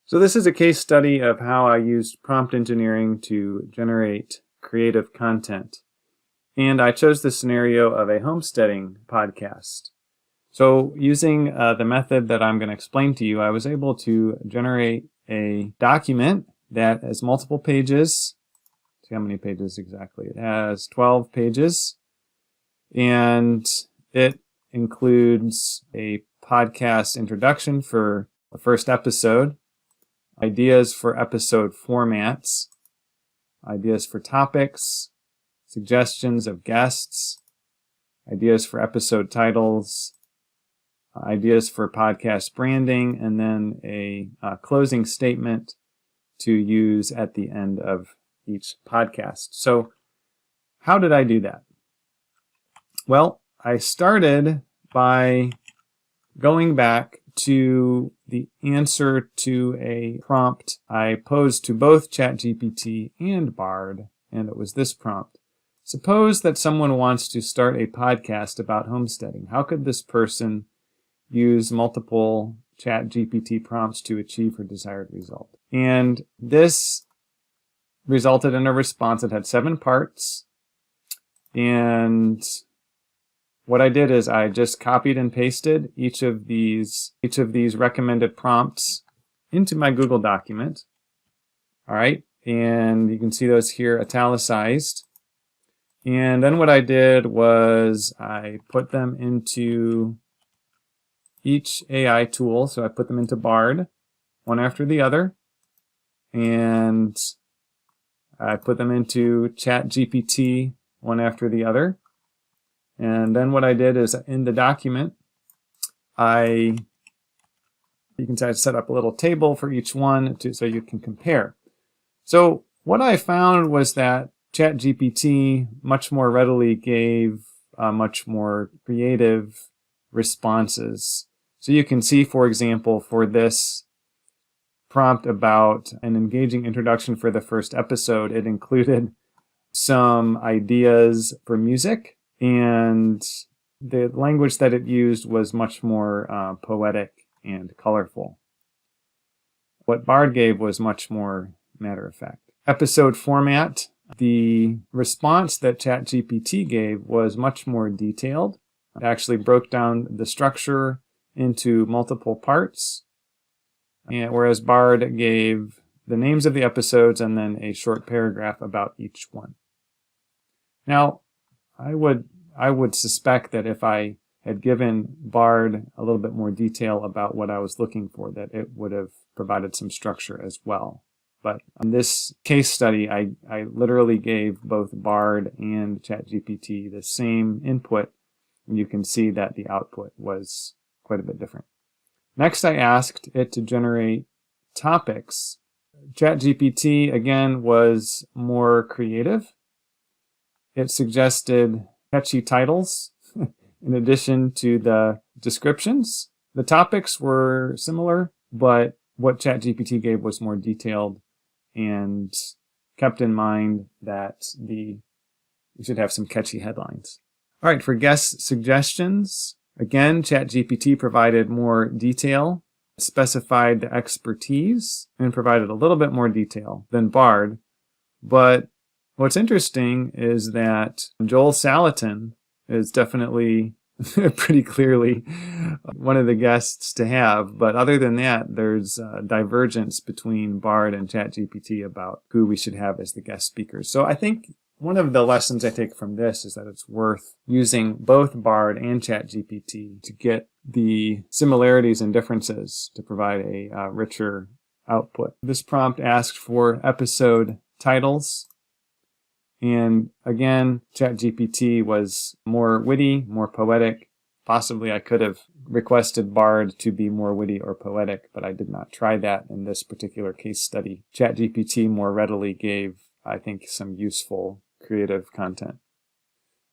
So this is a case study of how I used prompt engineering to generate creative content. And I chose the scenario of a homesteading podcast. So using the method that I'm going to explain to you, I was able to generate a document that has multiple pages. See how many pages exactly? It has 12 pages. And it includes a podcast introduction for the first episode, ideas for episode formats, ideas for topics, suggestions of guests, ideas for episode titles, ideas for podcast branding, and then a closing statement to use at the end of each podcast. So how did I do that? Well, I started by going back to the answer to a prompt I posed to both ChatGPT and Bard, and it was this prompt. Suppose that someone wants to start a podcast about homesteading. How could this person use multiple ChatGPT prompts to achieve her desired result? And this resulted in a response that had 7 parts. And what I did is I just copied and pasted each of these recommended prompts into my Google document. All right, and you can see those here italicized. And then what I did was I put them into each AI tool. So I put them into Bard, one after the other. And I put them into ChatGPT, one after the other. And then what I did is in the document, you can set up a little table for each one so you can compare. So what I found was that ChatGPT much more readily gave much more creative responses. So you can see, for example, for this prompt about an engaging introduction for the first episode, it included some ideas for music. And the language that it used was much more poetic and colorful. What Bard gave was much more matter-of-fact. Episode format, the response that ChatGPT gave was much more detailed. It actually broke down the structure into multiple parts, whereas Bard gave the names of the episodes and then a short paragraph about each one. Now, I would suspect that if I had given Bard a little bit more detail about what I was looking for, that it would have provided some structure as well. But in this case study, I literally gave both Bard and ChatGPT the same input, and you can see that the output was quite a bit different. Next, I asked it to generate topics. ChatGPT, again, was more creative. It suggested catchy titles in addition to the descriptions. The topics were similar, but what ChatGPT gave was more detailed and kept in mind that you should have some catchy headlines. All right, for guest suggestions, again, ChatGPT provided more detail, specified the expertise, and provided a little bit more detail than Bard. But what's interesting is that Joel Salatin is definitely pretty clearly one of the guests to have. But other than that, there's a divergence between Bard and ChatGPT about who we should have as the guest speakers. So I think one of the lessons I take from this is that it's worth using both Bard and ChatGPT to get the similarities and differences to provide a richer output. This prompt asked for episode titles. And again, ChatGPT was more witty, more poetic. Possibly I could have requested Bard to be more witty or poetic, but I did not try that in this particular case study. ChatGPT more readily gave, I think, some useful creative content.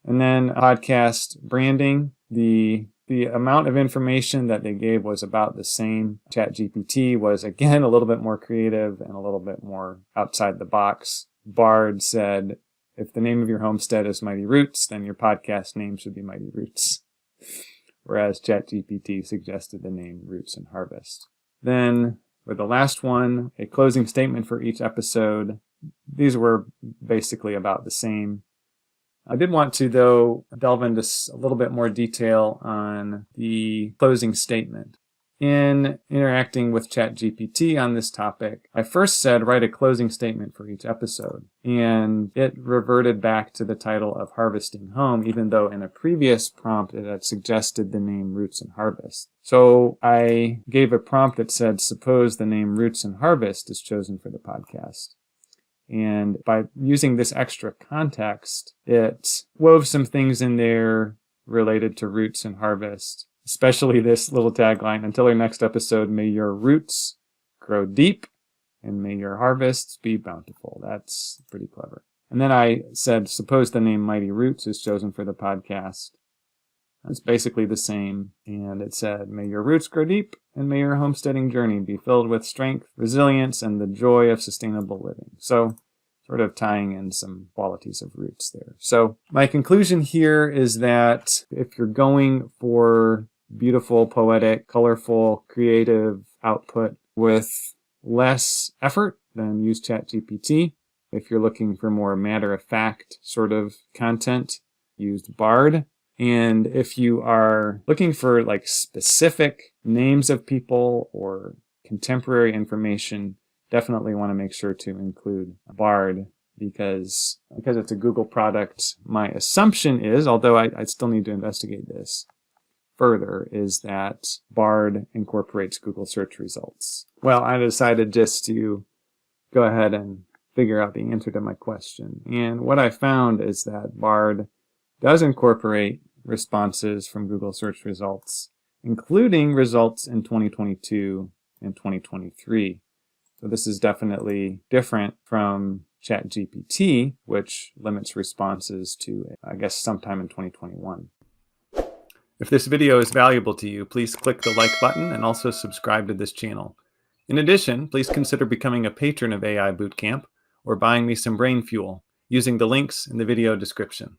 And then podcast branding, the amount of information that they gave was about the same. ChatGPT was, again, a little bit more creative and a little bit more outside the box. Bard said, if the name of your homestead is Mighty Roots, then your podcast name should be Mighty Roots. Whereas ChatGPT suggested the name Roots and Harvest. Then with the last one, a closing statement for each episode. These were basically about the same. I did want to, though, delve into a little bit more detail on the closing statement. In interacting with ChatGPT on this topic, I first said write a closing statement for each episode, and it reverted back to the title of Harvesting Home, even though in a previous prompt it had suggested the name Roots and Harvest. So I gave a prompt that said, suppose the name Roots and Harvest is chosen for the podcast. And by using this extra context, it wove some things in there related to roots and harvest, especially this little tagline, until our next episode, may your roots grow deep and may your harvests be bountiful. That's pretty clever. And then I said, suppose the name Mighty Roots is chosen for the podcast. It's basically the same. And it said, may your roots grow deep and may your homesteading journey be filled with strength, resilience, and the joy of sustainable living. So sort of tying in some qualities of roots there. So my conclusion here is that if you're going for beautiful, poetic, colorful, creative output with less effort, then use ChatGPT. If you're looking for more matter-of-fact sort of content, use Bard. And if you are looking for like specific names of people or contemporary information, definitely want to make sure to include Bard because it's a Google product. My assumption is, although I still need to investigate this further, is that Bard incorporates Google search results. Well, I decided just to go ahead and figure out the answer to my question. And what I found is that Bard does incorporate responses from Google search results, including results in 2022 and 2023. So this is definitely different from ChatGPT, which limits responses to, I guess, sometime in 2021. If this video is valuable to you, please click the like button and also subscribe to this channel. In addition, please consider becoming a patron of AI Bootcamp or buying me some brain fuel using the links in the video description.